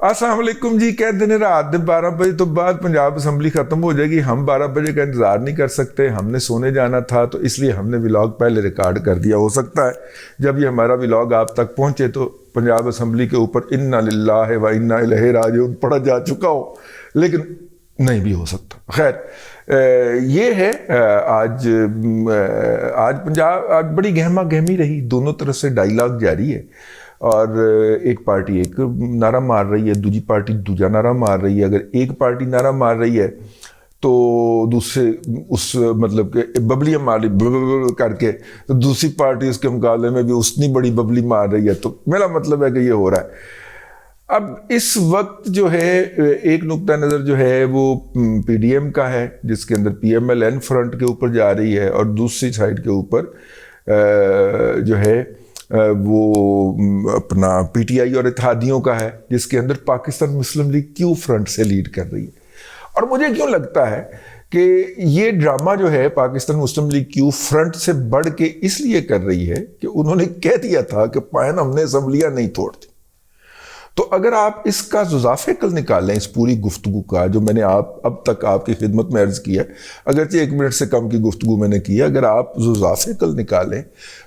अस्सलाम वालेकुम जी। कहते हैं रात के 12 बजे तो बाद पंजाब असम्बली खत्म हो जाएगी, हम 12 बजे का इंतजार नहीं कर सकते, हमने सोने जाना था तो इसलिए हमने व्लॉग पहले रिकॉर्ड कर दिया। हो सकता है जब ये हमारा व्लॉग आप तक पहुंचे तो पंजाब असम्बली के ऊपर इन्ना लिल्लाहि व इन्ना इलैहि राजिऊन पढ़ा जा चुका हो, लेकिन नहीं भी हो सकता। खैर ये है आज पंजाब आज बड़ी गहमा गहमी रही, दोनों तरफ से डायलॉग जारी है और एक पार्टी एक नारा मार रही है, दूसरी पार्टी दूसरा नारा मार रही है। अगर एक पार्टी नारा मार रही है तो दूसरे उस मतलब के बबलियाँ मार रही करके तो दूसरी पार्टी उसके मुकाबले में भी उतनी बड़ी बबली मार रही है। तो मेरा मतलब है कि ये हो रहा है। अब इस वक्त जो है एक नुक्ता नज़र जो है वो पीडीएम का है, जिसके अंदर पीएमएलएन फ्रंट के ऊपर जा रही है और दूसरी साइड के ऊपर जो है वो अपना पीटीआई और इत्तेहादियों का है, जिसके अंदर पाकिस्तान मुस्लिम लीग क्यू फ्रंट से लीड कर रही है। और मुझे क्यों लगता है कि ये ड्रामा जो है पाकिस्तान मुस्लिम लीग क्यू फ्रंट से बढ़ के इसलिए कर रही है कि उन्होंने कह दिया था कि पायन हमने असम्बलियाँ नहीं तोड़ती। तो अगर आप इसका जुज़ाफ़े-कल निकालें इस पूरी गुफ्तगू का, जो मैंने अब तक आपकी खिदमत में अर्ज़ किया, अगरचे 1 मिनट से कम की गुफ्तगू मैंने की, अगर आप जुज़ाफ़े-कल निकालें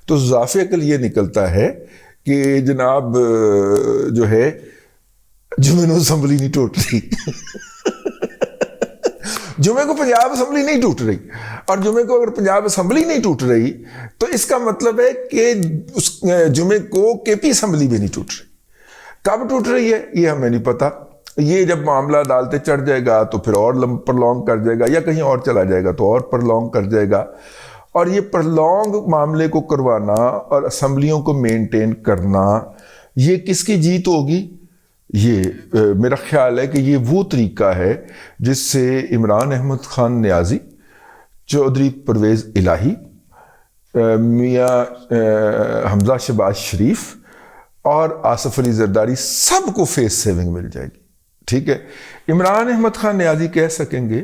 तो जुज़ाफ़े-कल ये निकलता है कि जनाब जो है जुमे को असम्बली नहीं टूट रही जुमे को पंजाब असम्बली नहीं टूट रही, और जुमे को अगर पंजाब असम्बली नहीं टूट रही तो इसका मतलब है कि उस जुमे को केपी असम्बली भी नहीं टूट रही। कब टूट रही है ये हमें नहीं पता। ये जब मामला अदालतें चढ़ जाएगा तो फिर और प्रलॉन्ग कर जाएगा, या कहीं और चला जाएगा तो और प्रलॉन्ग कर जाएगा। और ये प्रलॉन्ग मामले को करवाना और असम्बलियों को मेंटेन करना, ये किसकी जीत होगी? ये मेरा ख्याल है कि ये वो तरीका है जिससे इमरान अहमद खान न्याजी, चौधरी परवेज़ इलाही, मियाँ हमजा शहबाज शरीफ और आसिफ अली जरदारी सबको फेस सेविंग मिल जाएगी। ठीक है, इमरान अहमद खान न्याजी कह सकेंगे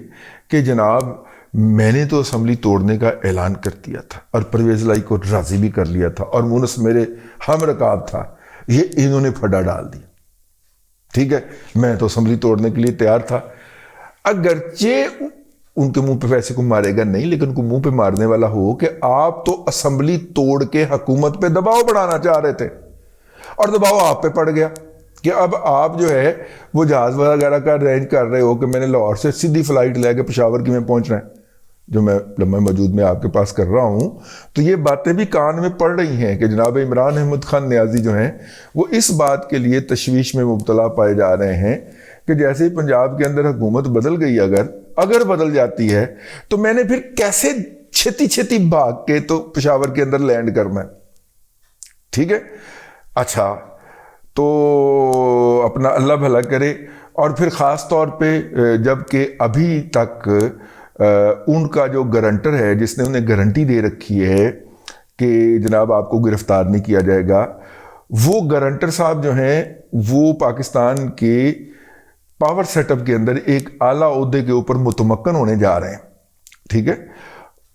कि जनाब मैंने तो असम्बली तोड़ने का ऐलान कर दिया था और परवेज़ इलाही को राज़ी भी कर लिया था और मुनस मेरे हम रकाब था, ये इन्होंने फड्डा डाल दिया। ठीक है, मैं तो असम्बली तोड़ने के लिए तैयार था। अगरचे उनके मुंह पे वैसे को मारेगा नहीं, लेकिन उनको मुंह पे मारने वाला हो कि आप तो असम्बली तोड़ के हुकूमत पे दबाव बढ़ाना चाह रहे थे और दबाव आप पे पड़ गया कि अब आप जो है वो जहाज़ वगैरह का अरेंज कर रहे हो कि मैंने लाहौर से सीधी फ्लाइट लेके पेशावर की में पहुंचना है, जो मैं लम्हा मौजूद में आपके पास कर रहा हूं। तो ये बातें भी कान में पड़ रही हैं कि जनाब इमरान अहमद खान न्याजी जो हैं वो इस बात के लिए तशवीश में मुब्तला पाए जा रहे हैं कि जैसे ही पंजाब के अंदर हुकूमत बदल गई, अगर बदल जाती है तो मैंने फिर कैसे छेती छेती भाग के तो पेशावर के अंदर लैंड करना है। ठीक है, अच्छा तो अपना अल्लाह भला करे। और फिर ख़ास तौर पे जबकि अभी तक उनका जो गारंटर है, जिसने उन्हें गारंटी दे रखी है कि जनाब आपको गिरफ्तार नहीं किया जाएगा, वो गारंटर साहब जो हैं वो पाकिस्तान के पावर सेटअप के अंदर एक आला ओहदे के ऊपर मुतमक्कन होने जा रहे हैं। ठीक है,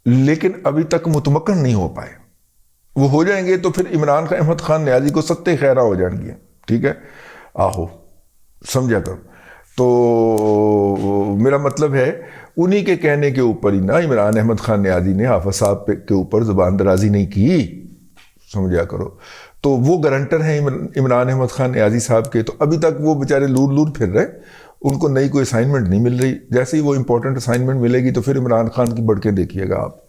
लेकिन अभी तक मुतमक्कन नहीं हो पाए। वो हो जाएंगे तो फिर इमरान अहमद खान न्याजी को सत्ते खैरा हो जाएंगे। ठीक है, आहो समझा करो। तो मेरा मतलब है उन्हीं के कहने के ऊपर ही ना इमरान अहमद खान न्याजी ने हाफिज साहब के ऊपर ज़ुबान दराजी नहीं की, समझा करो। तो वो गारंटर हैं इमरान अहमद खान न्याजी साहब के, तो अभी तक वो बेचारे लूर लूर फिर रहे, उनको नई कोई असाइनमेंट नहीं मिल रही। जैसे ही वो इंपॉर्टेंट असाइनमेंट मिलेगी तो फिर इमरान खान की बढ़ के देखिएगा आप।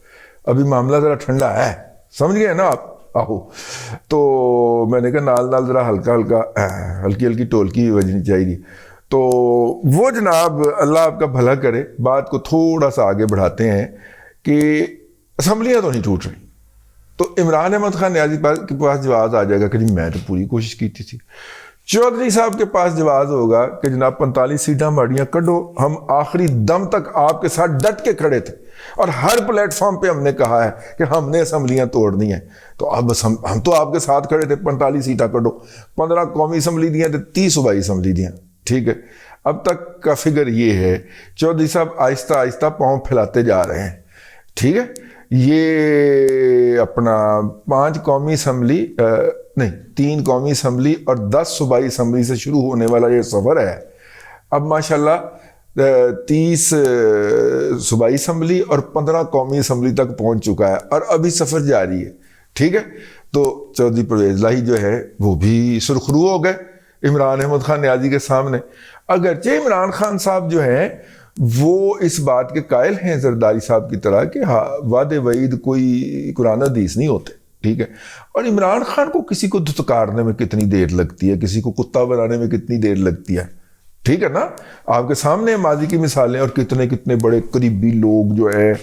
अभी मामला ज़रा ठंडा है, समझ गए ना आप? आहो, तो मैंने कहा नाल ज़रा हल्की हल्की टोलकी बजनी चाहिए। तो वो जनाब अल्लाह आपका भला करे, बात को थोड़ा सा आगे बढ़ाते हैं कि असम्बलियाँ तो नहीं टूट रही। तो इमरान अहमद खान न्याजी के पास जवाब आ जाएगा कि मैं तो पूरी कोशिश की थी। चौधरी साहब के पास जवाब होगा कि जनाब 45 सीटें हमारियाँ कढ़ो, हम आखिरी दम तक आपके साथ डट के खड़े थे और हर प्लेटफॉर्म पे हमने कहा है कि हमने असम्बलियाँ तोड़नी है। तो अब हम तो आपके साथ खड़े थे, 45 सीटें कढ़ो, 15 कौमी असम्बली दियाँ तो 30 सूबाई असम्बली दियाँ। ठीक है, अब तक का फिगर ये है। चौधरी साहब आहिस्ता आहिस्ता पाँव फैलाते जा रहे हैं। ठीक है, ये अपना 5 कौमी असम्बली नहीं 3 कौमी असम्बली और 10 सूबाई असम्बली से शुरू होने वाला ये सफ़र है। अब माशाल्लाह 30 सूबाई असम्बली और 15 कौमी असम्बली तक पहुंच चुका है और अभी सफ़र जारी है। ठीक है, तो चौधरी परवेज़ इलाही जो है वो भी सुरखरू हो गए इमरान अहमद खान न्याजी के सामने। अगरचे इमरान खान साहब जो हैं वो इस बात के कायल हैं जरदारी साहब की तरह कि हाँ वादे वईद कोई कुरान हदीस नहीं होते। ठीक है, और इमरान खान को किसी को धुतकारने में कितनी देर लगती है, किसी को कुत्ता बनाने में कितनी देर लगती है। ठीक है ना, आपके सामने माजी की मिसालें और कितने कितने बड़े करीबी लोग जो है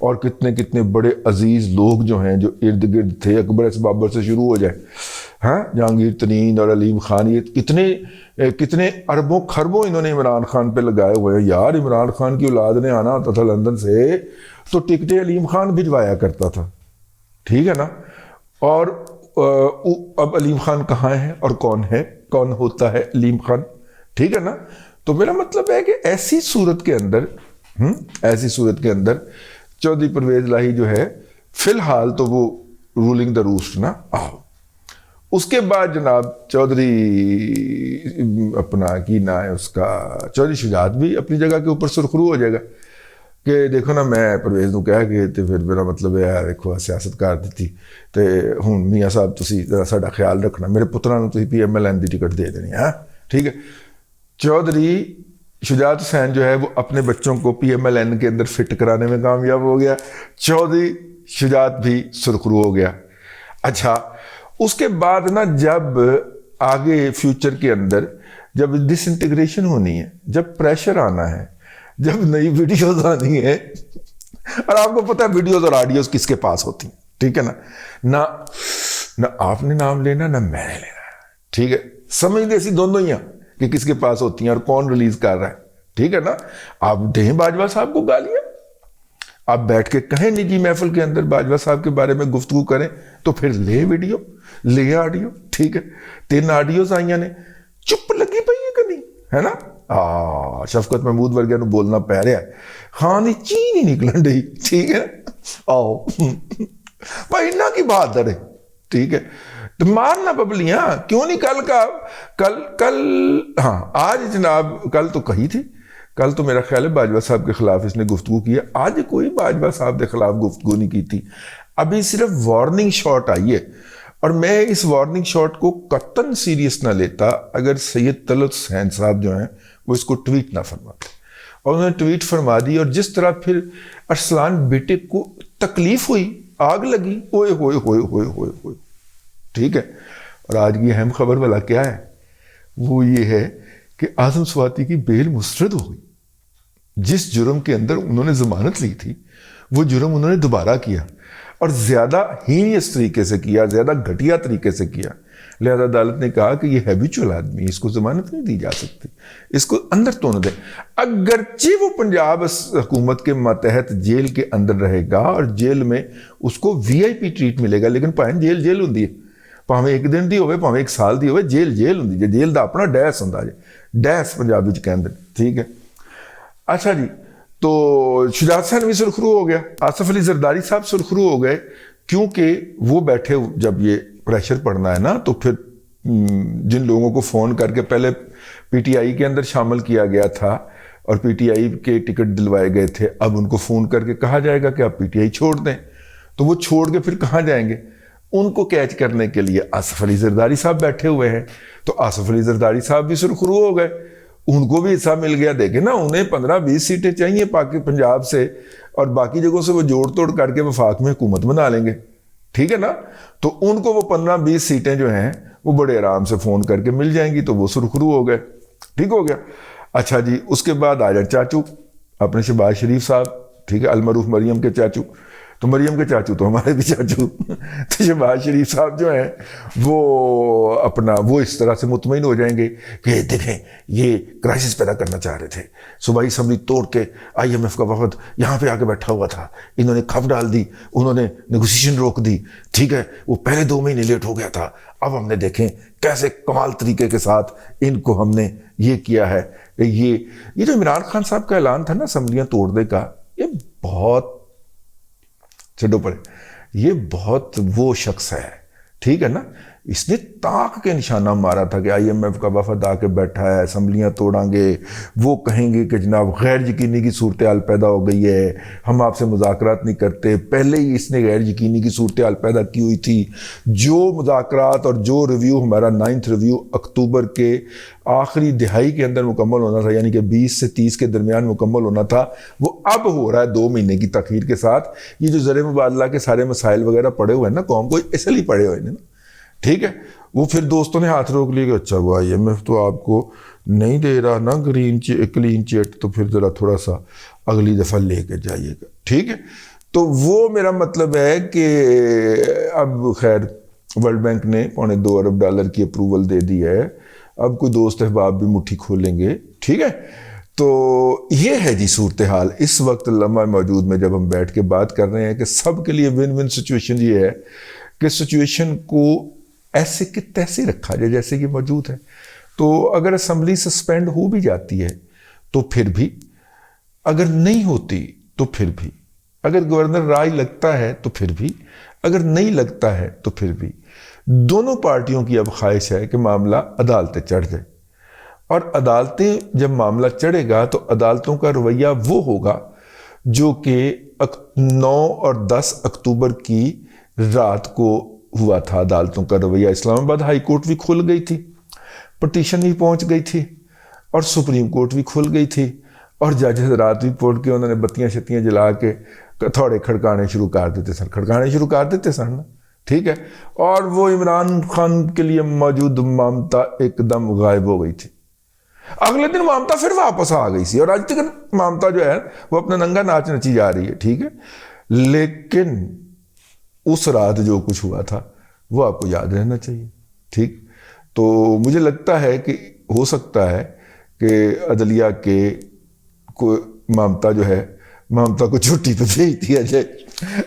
और कितने कितने बड़े अजीज लोग जो हैं जो इर्द गिर्द थे। अकबर से बाबर से शुरू हो जाए, हाँ, जहांगीर तरीन और अलीम खान, ये कितने अरबों खरबों इन्होंने इमरान खान पे लगाए हुए हैं। यार इमरान खान की औलाद ने आना होता था लंदन से तो टिकटें अलीम खान भिजवाया करता था। ठीक है ना, और अब अलीम खान कहाँ है और कौन होता है अलीम खान। ठीक है ना, तो मेरा मतलब है कि ऐसी सूरत के अंदर चौधरी परवेज़ इलाही जो है फिलहाल तो वो रूलिंग द रूस्ट ना आओ। उसके बाद जनाब चौधरी अपना की ना है उसका चौधरी शुजात भी अपनी जगह के ऊपर सुरखरू हो जाएगा कि देखो ना मैं परवेज़ नूं कह के ते फिर मेरा मतलब है देखो सियासत कर दी तो हुण मियाँ साहब तुसीं जरा साडा ख्याल रखना, मेरे पुत्रां नूं तुसीं PMLN की टिकट दे देनी है। ठीक है, चौधरी शुजात हुसैन जो है वो अपने बच्चों को PMLN के अंदर फिट कराने में कामयाब हो गया। चौधरी शुजात भी सुरखरू हो गया। अच्छा, उसके बाद ना जब आगे फ्यूचर के अंदर जब डिसइंटीग्रेशन होनी है, जब प्रेशर आना है, जब नई वीडियोस आनी है, और आपको पता है वीडियोस और ऑडियोस किसके पास होती हैं। ठीक है ना आपने नाम लेना ना मैंने लेना। ठीक है, समझ ले दोनों ही कि किसके पास होती हैं और कौन रिलीज कर रहा है। ठीक है ना, आप दें बाजवा साहब को गालियां, आप बैठ के कहें निजी महफिल के अंदर बाजवा साहब के बारे में गुफ्तगू करें तो फिर ले वीडियो ले ऑडियो। ठीक है, 3 ऑडियोज आईया ने, चुप लगी पई है कि नहीं, है ना। शफकत महमूद वर्गे नूं बोलना पै रहा है, हाँ नहीं ची नहीं निकलन डी। ठीक है, आओ भाई इन्ना की बहादुर है। ठीक है, तो मारना बबलियां क्यों नहीं। कल हाँ आज जनाब कल तो कही थी, कल तो मेरा ख्याल है बाजवा साहब के खिलाफ इसने गुफ्तगू किया, आज कोई बाजवा साहब के खिलाफ गुफ्तगू नहीं की थी। अभी सिर्फ वार्निंग शॉट आई है और मैं इस वार्निंग शॉट को कतन सीरियस ना लेता अगर सैयद तलत हुसैन साहब जो हैं वो इसको ट्वीट ना फरमाते। और उन्होंने ट्वीट फरमा दी और जिस तरह फिर अरसलान बेटे को तकलीफ हुई, आग लगी, ओए होए होए होए होए होए। ठीक है, और आज की अहम खबर वाला क्या है, वो ये है कि आजम स्वाति की बेल मुस्तरद हो गई। जिस जुर्म के अंदर उन्होंने जमानत ली थी वो जुर्म उन्होंने दोबारा किया और ज्यादा हीनियस तरीके से किया, ज्यादा घटिया तरीके से किया। लिहाजा अदालत ने कहा कि ये हैबिचुअल आदमी, इसको जमानत नहीं दी जा सकती, इसको अंदर तो न दे। अगरचे वो पंजाब हुकूमत के मातहत जेल के अंदर रहेगा और जेल में उसको VIP ट्रीट मिलेगा, लेकिन भावें जेल होंदी है, भावें 1 दिन दी होवे, भावें 1 साल दी होवे, जेल होंदी है। जेल का अपना डैस होंदा जे, डैस पंजाबी च कहंदे। ठीक है, अच्छा जी, तो शुजात हुसैन भी सुरखरू हो गया, आसफ अली जरदारी साहब सुरखरू हो गए, क्योंकि वो बैठे जब ये प्रेशर पड़ना है ना तो फिर जिन लोगों को फ़ोन करके पहले PTI के अंदर शामिल किया गया था और PTI के टिकट दिलवाए गए थे, अब उनको फ़ोन करके कहा जाएगा कि आप PTI छोड़ दें, तो वो छोड़ के फिर कहाँ जाएंगे। उनको कैच करने के लिए आसफ अली जरदारी साहब बैठे हुए हैं, तो आसफ अली जरदारी साहब भी सुरखरू हो गए, उनको भी हिस्सा मिल गया। देखे ना, उन्हें 15-20 सीटें चाहिए पंजाब से और बाकी जगहों से वो जोड़ तोड़ करके वफाक में हुकूमत बना लेंगे। ठीक है ना, तो उनको वो 15-20 सीटें जो हैं वो बड़े आराम से फ़ोन करके मिल जाएंगी, तो वो सुरखरू हो गए। ठीक हो गया। अच्छा जी, उसके बाद आ जाए चाचू अपने शहबाज शरीफ साहब। ठीक है, अलमरूफ मरियम के चाचू, तो मरियम के चाचू तो हमारे भी चाचू। तो शहबाज शरीफ साहब जो हैं वो इस तरह से मुतमईन हो जाएंगे कि देखें ये क्राइसिस पैदा करना चाह रहे थे, सूबाई असम्बली तोड़ के IMF का वफद यहाँ पे आके बैठा हुआ था, इन्होंने खप डाल दी, उन्होंने नेगोशिएशन रोक दी। ठीक है, वो पहले 2 महीने लेट हो गया था, अब हमने देखें कैसे कमाल तरीके के साथ इनको हमने ये किया है। ये जो इमरान खान साहब का ऐलान था ना असम्बलियाँ तोड़ने का, ये बहुत छड्डो परे, ये बहुत वो शख्स है, ठीक है ना, इसने ताक के निशाना मारा था कि IMF का वफद आके बैठा है, असम्बलियाँ तोड़ांगे, वो कहेंगे कि जनाब गैर यकीनी की सूरत हाल पैदा हो गई है, हम आपसे मुज़ाकरात नहीं करते। पहले ही इसने गैर यकीनी की सूरत हाल पैदा की हुई थी। जो मुज़ाकरात और जो रिव्यू हमारा 9th रिव्यू अक्टूबर के आखिरी दिहाई के अंदर मुकम्मल होना था, यानी कि 20 से 30 के दरमियान मुकम्मल होना था, वो अब हो रहा है 2 महीने की तखीर के साथ। ये जो ज़र मुबादला के सारे मसाइल वगैरह पड़े हुए हैं ना, कौम को इसलिए पड़े हुए हैं ना, ठीक है। वो फिर दोस्तों ने हाथ रोक लिया कि अच्छा वो IMF तो आपको नहीं दे रहा ना क्लीन चिट, तो फिर ज़रा थोड़ा सा अगली दफ़ा लेके जाइएगा, ठीक है। तो वो मेरा मतलब है कि अब खैर वर्ल्ड बैंक ने $2.25 अरब की अप्रूवल दे दी है, अब कोई दोस्त अहबाब भी मुट्ठी खोलेंगे, ठीक है। तो ये है जी सूरत हाल इस वक्त लम्हा मौजूद में, जब हम बैठ के बात कर रहे हैं कि सब के लिए विन विन सिचुएशन ये है कि सिचुएशन को ऐसे कि तैसे रखा जाए जैसे कि मौजूद है। तो अगर असम्बली सस्पेंड हो भी जाती है तो फिर भी, अगर नहीं होती तो फिर भी, अगर गवर्नर राय लगता है तो फिर भी, अगर नहीं लगता है तो फिर भी, दोनों पार्टियों की अब ख्वाहिश है कि मामला अदालतें चढ़ जाए। और अदालतें जब मामला चढ़ेगा तो अदालतों का रवैया वो होगा जो कि 9 और 10 अक्टूबर की रात को हुआ था। अदालतों का रवैया, इस्लामाबाद हाई कोर्ट भी खुल गई थी, पटिशन भी पहुंच गई थी, और सुप्रीम कोर्ट भी खुल गई थी, और जजेस रात भी पढ़ के उन्होंने बत्तियां शत्तियां जला के थोड़े खड़काने शुरू कर देते सन, ठीक है। और वो इमरान खान के लिए मौजूद ममता एकदम गायब हो गई थी। अगले दिन ममता फिर वापस आ गई थी, और आज तक ममता जो है वो अपना नंगा नाच नची जा रही है, ठीक है। लेकिन उस रात जो कुछ हुआ था वो आपको याद रहना चाहिए, ठीक। तो मुझे लगता है कि हो सकता है कि अदलिया के को ममता जो है, ममता को छुट्टी पे भेज दिया जाए।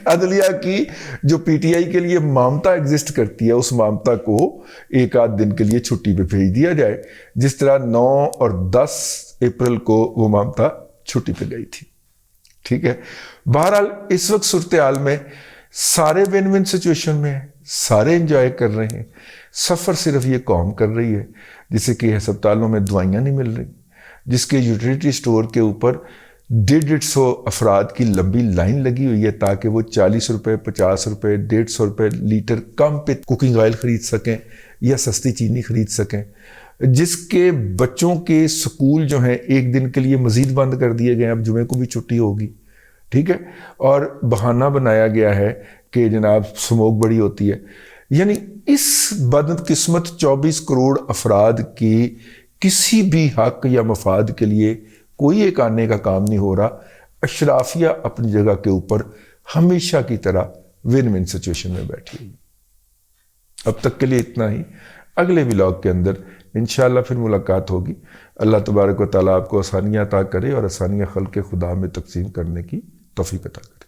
अदलिया की जो PTI के लिए ममता एग्जिस्ट करती है, उस ममता को एक आध दिन के लिए छुट्टी पे भेज दिया जाए, जिस तरह 9 और 10 अप्रैल को वो ममता छुट्टी पे गई थी, ठीक है। बहरहाल इस वक्त सूरत हाल में सारे विन विन सिचुएशन में है, सारे एंजॉय कर रहे हैं। सफ़र सिर्फ ये कौम कर रही है जिसे कि अस्पतालों में दवाइयाँ नहीं मिल रही, जिसके यूटिलिटी स्टोर के ऊपर 150 अफराद की लंबी लाइन लगी हुई है ताकि वो 40 रुपये, 50 रुपये, 150 रुपये लीटर कम पे कुकिंग ऑयल ख़रीद सकें या सस्ती चीनी ख़रीद सकें, जिसके बच्चों के स्कूल जो हैं एक दिन के लिए मज़ीद बंद कर दिए गए, अब जुमे को भी छुट्टी होगी, ठीक है। और बहाना बनाया गया है कि जनाब स्मोक बड़ी होती है। यानी इस बदकिस्मत 24 करोड़ अफराद की किसी भी हक या मफाद के लिए कोई एक आने का काम नहीं हो रहा। अशराफिया अपनी जगह के ऊपर हमेशा की तरह विन विन सिचुएशन में बैठी हुई। अब तक के लिए इतना ही, अगले व्लॉग के अंदर इंशाअल्लाह फिर मुलाकात होगी। अल्लाह तबारक व तआला आपको आसानियाँ अता करे और आसानियाँ खल्क़ खुदा में तकसीम करने की तौफीक अता करे।